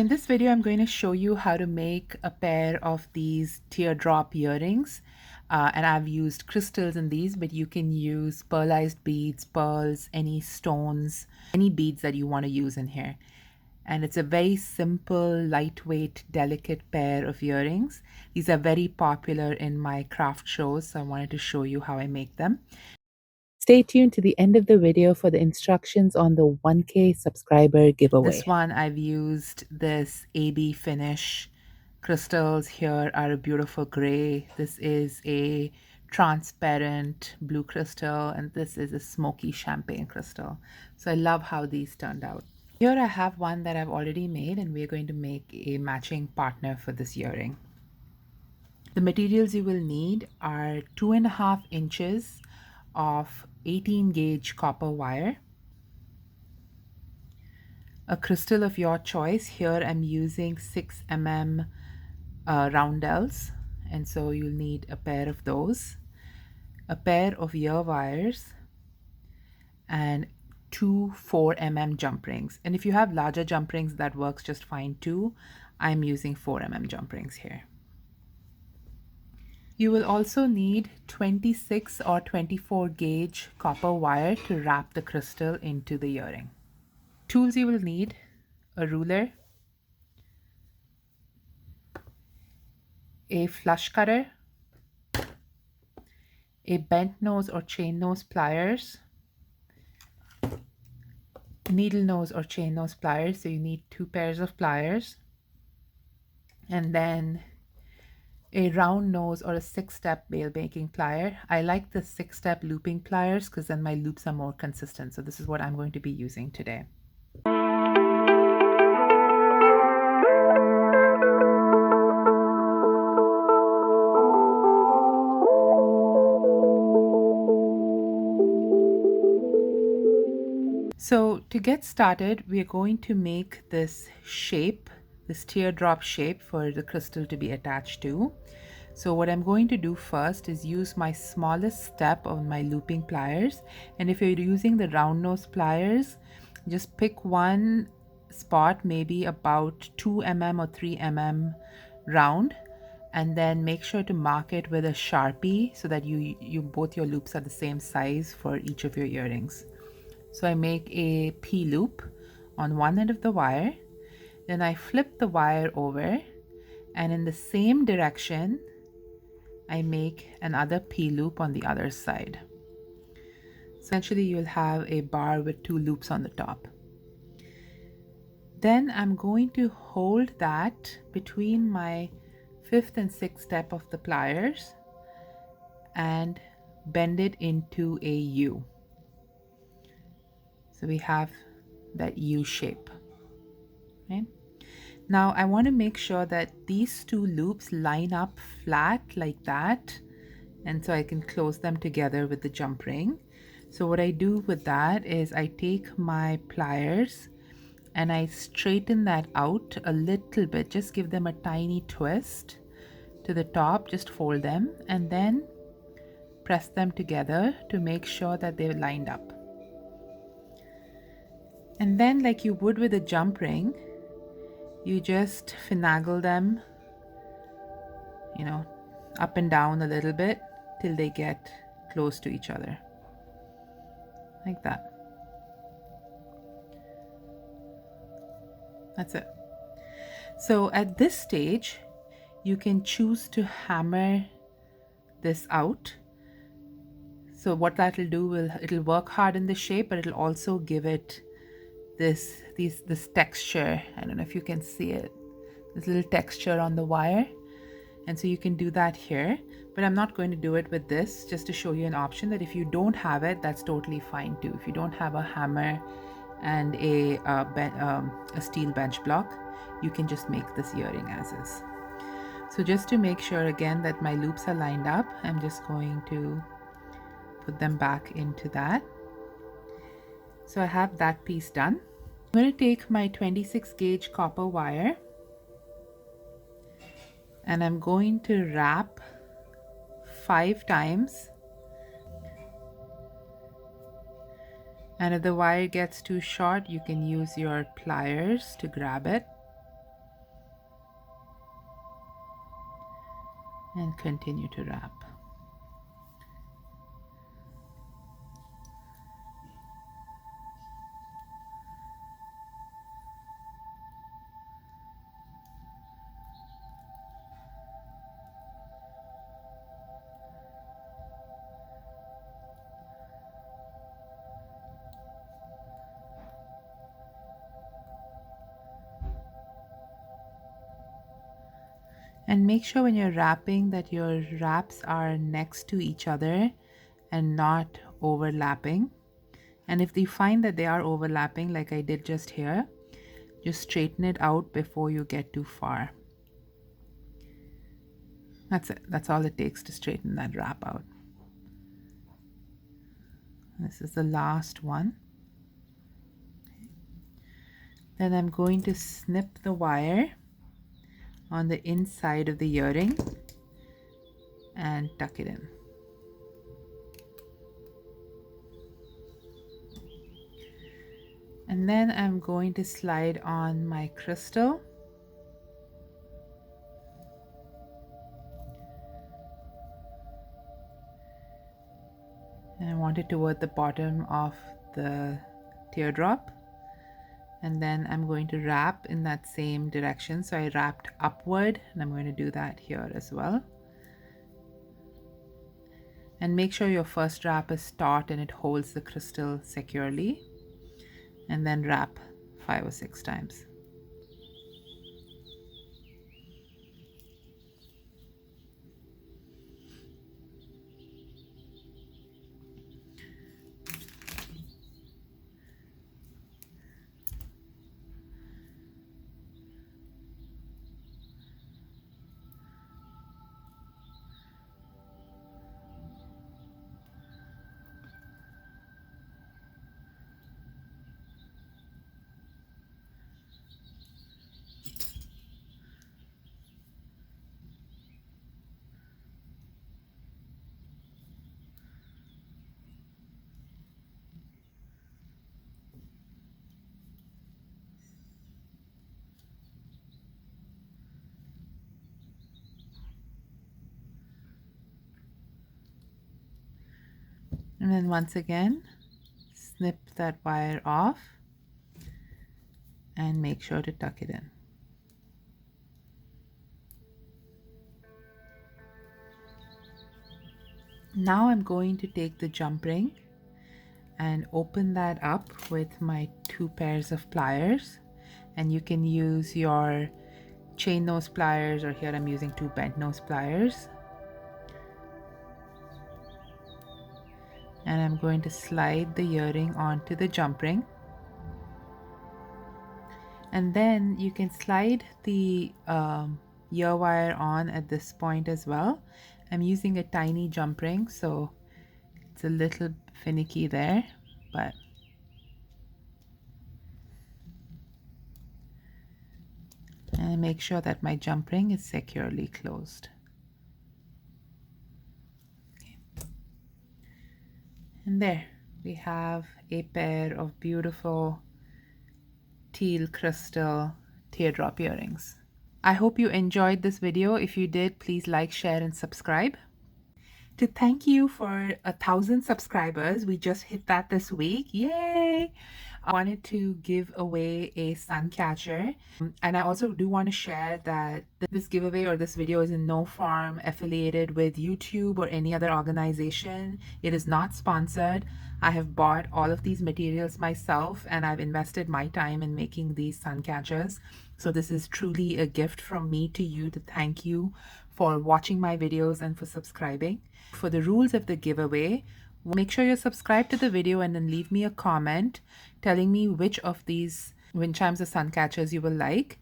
In this video, I'm going to show you how to make a pair of these teardrop earrings. And I've used crystals in these, but you can use pearlized beads, pearls, any stones, any beads that you want to use in here. And it's a very simple, lightweight, delicate pair of earrings. These are very popular in my craft shows, so I wanted to show you how I make them. Stay tuned to the end of the video for the instructions on the 1K subscriber giveaway. This one I've used this AB finish. Crystals here are a beautiful gray. This is a transparent blue crystal, and this is a smoky champagne crystal. So I love how these turned out. Here I have one that I've already made, and we're going to make a matching partner for this earring. The materials you will need are 2.5 inches of 18 gauge copper wire, a crystal of your choice. Here I'm using 6 mm roundels, and so you'll need a pair of those, a pair of ear wires, and 2 4 mm jump rings. And if you have larger jump rings, that works just fine too. I'm using 4 mm jump rings here. You will also need 26 or 24 gauge copper wire to wrap the crystal into the earring. Tools you will need: a ruler, a flush cutter, a bent nose or chain nose pliers, needle nose or chain nose pliers, so you need 2 pairs of pliers, and then a round nose or a 6-step bail making plier. I like the 6-step looping pliers because then my loops are more consistent. So this is what I'm going to be using today. So to get started, we are going to make this shape, this teardrop shape for the crystal to be attached to. So what I'm going to do first is use my smallest step of my looping pliers. And if you're using the round nose pliers, just pick one spot, maybe about 2 mm or 3 mm round, and then make sure to mark it with a Sharpie so that both your loops are the same size for each of your earrings. So I make a P loop on one end of the wire, then I flip the wire over, and in the same direction I make another P loop on the other side. So essentially you'll have a bar with 2 loops on the top. Then I'm going to hold that between my 5th and 6th step of the pliers and bend it into a U. So we have that U shape. Okay? Now I want to make sure that these 2 loops line up flat like that, and so I can close them together with the jump ring. So what I do with that is I take my pliers and I straighten that out a little bit, just give them a tiny twist to the top, just fold them and then press them together to make sure that they're lined up. And then, like you would with a jump ring, you just finagle them, up and down a little bit till they get close to each other, like that. That's it. So at this stage, you can choose to hammer this out. So what that'll do it'll work hard in the shape, but it'll also give it this texture. I don't know if you can see it, this little texture on the wire. And so you can do that here, but I'm not going to do it with this, just to show you an option that if you don't have it, that's totally fine too. If you don't have a hammer and a steel bench block, you can just make this earring as is. So just to make sure again that my loops are lined up, I'm just going to put them back into that. So I have that piece done. I'm going to take my 26 gauge copper wire and I'm going to wrap 5 times. And if the wire gets too short, you can use your pliers to grab it. and continue to wrap. And make sure when you're wrapping that your wraps are next to each other and not overlapping. And if you find that they are overlapping, like I did just here, just straighten it out before you get too far. That's it. That's all it takes to straighten that wrap out. This is the last one. Then I'm going to snip the wire on the inside of the earring and tuck it in. And then I'm going to slide on my crystal. And I want it toward the bottom of the teardrop. And then I'm going to wrap in that same direction. So I wrapped upward, and I'm going to do that here as well. And make sure your first wrap is taut and it holds the crystal securely. And then wrap 5 or 6 times. And then once again, snip that wire off and make sure to tuck it in. Now I'm going to take the jump ring and open that up with my 2 pairs of pliers, and you can use your chain nose pliers, or here I'm using 2 bent nose pliers. And I'm going to slide the earring onto the jump ring, and then you can slide the ear wire on at this point as well. I'm using a tiny jump ring, so it's a little finicky there, but and make sure that my jump ring is securely closed. Okay. And there we have a pair of beautiful teal crystal teardrop earrings. I hope you enjoyed this video. If you did, please like, share, and subscribe. To thank you for 1,000 subscribers, we just hit that this week. Yay! I wanted to give away a suncatcher, and I also do want to share that this giveaway or this video is in no form affiliated with YouTube or any other organization. It is not sponsored. I have bought all of these materials myself, and I've invested my time in making these suncatchers. So this is truly a gift from me to you, to thank you for watching my videos and for subscribing. For the rules of the giveaway, make sure you're subscribed to the video and then leave me a comment telling me which of these wind chimes or suncatchers you will like.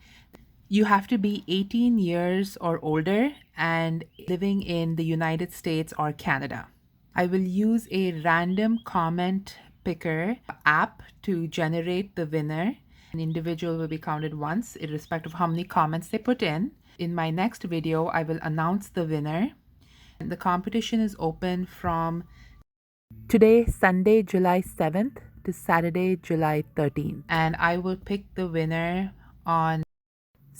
You have to be 18 years or older and living in the United States or Canada. I will use a random comment picker app to generate the winner. An individual will be counted once, irrespective of how many comments they put in. In my next video, I will announce the winner. The competition is open from today, Sunday, July 7th to Saturday, July 13th. And I will pick the winner on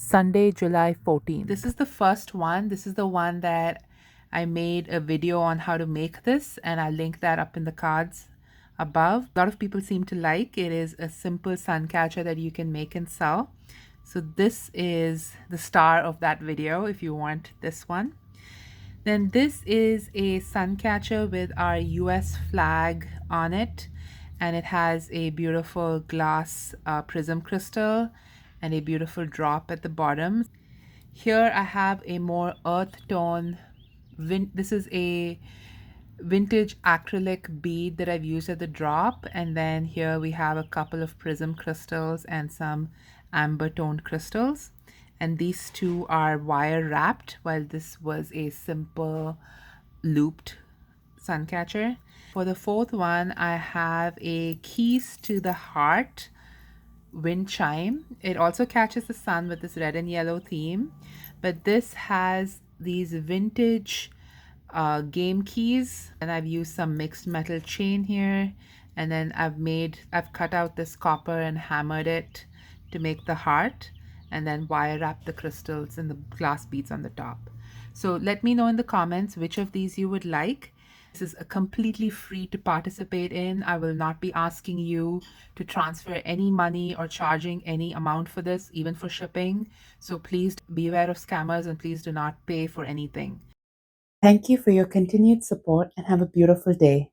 Sunday, July 14th. This is the first one. This is the one that I made a video on how to make this, and I'll link that up in the cards above. A lot of people seem to like it. Is a simple sun catcher that you can make and sell. So this is the star of that video if you want this one. Then this is a sun catcher with our US flag on it, and it has a beautiful glass prism crystal and a beautiful drop at the bottom. Here I have a more earth tone, this is a vintage acrylic bead that I've used at the drop, and then here we have a couple of prism crystals and some amber toned crystals, and these two are wire wrapped, while this was a simple looped sun catcher. For the fourth one, I have a keys to the heart wind chime. It also catches the sun with this red and yellow theme, but this has these vintage game keys, and I've used some mixed metal chain here, and then I've cut out this copper and hammered it to make the heart, and then wire wrap the crystals and the glass beads on the top. So let me know in the comments which of these you would like. This is completely free to participate in. I will not be asking you to transfer any money or charging any amount for this, even for shipping. So please beware of scammers and please do not pay for anything. Thank you for your continued support and have a beautiful day.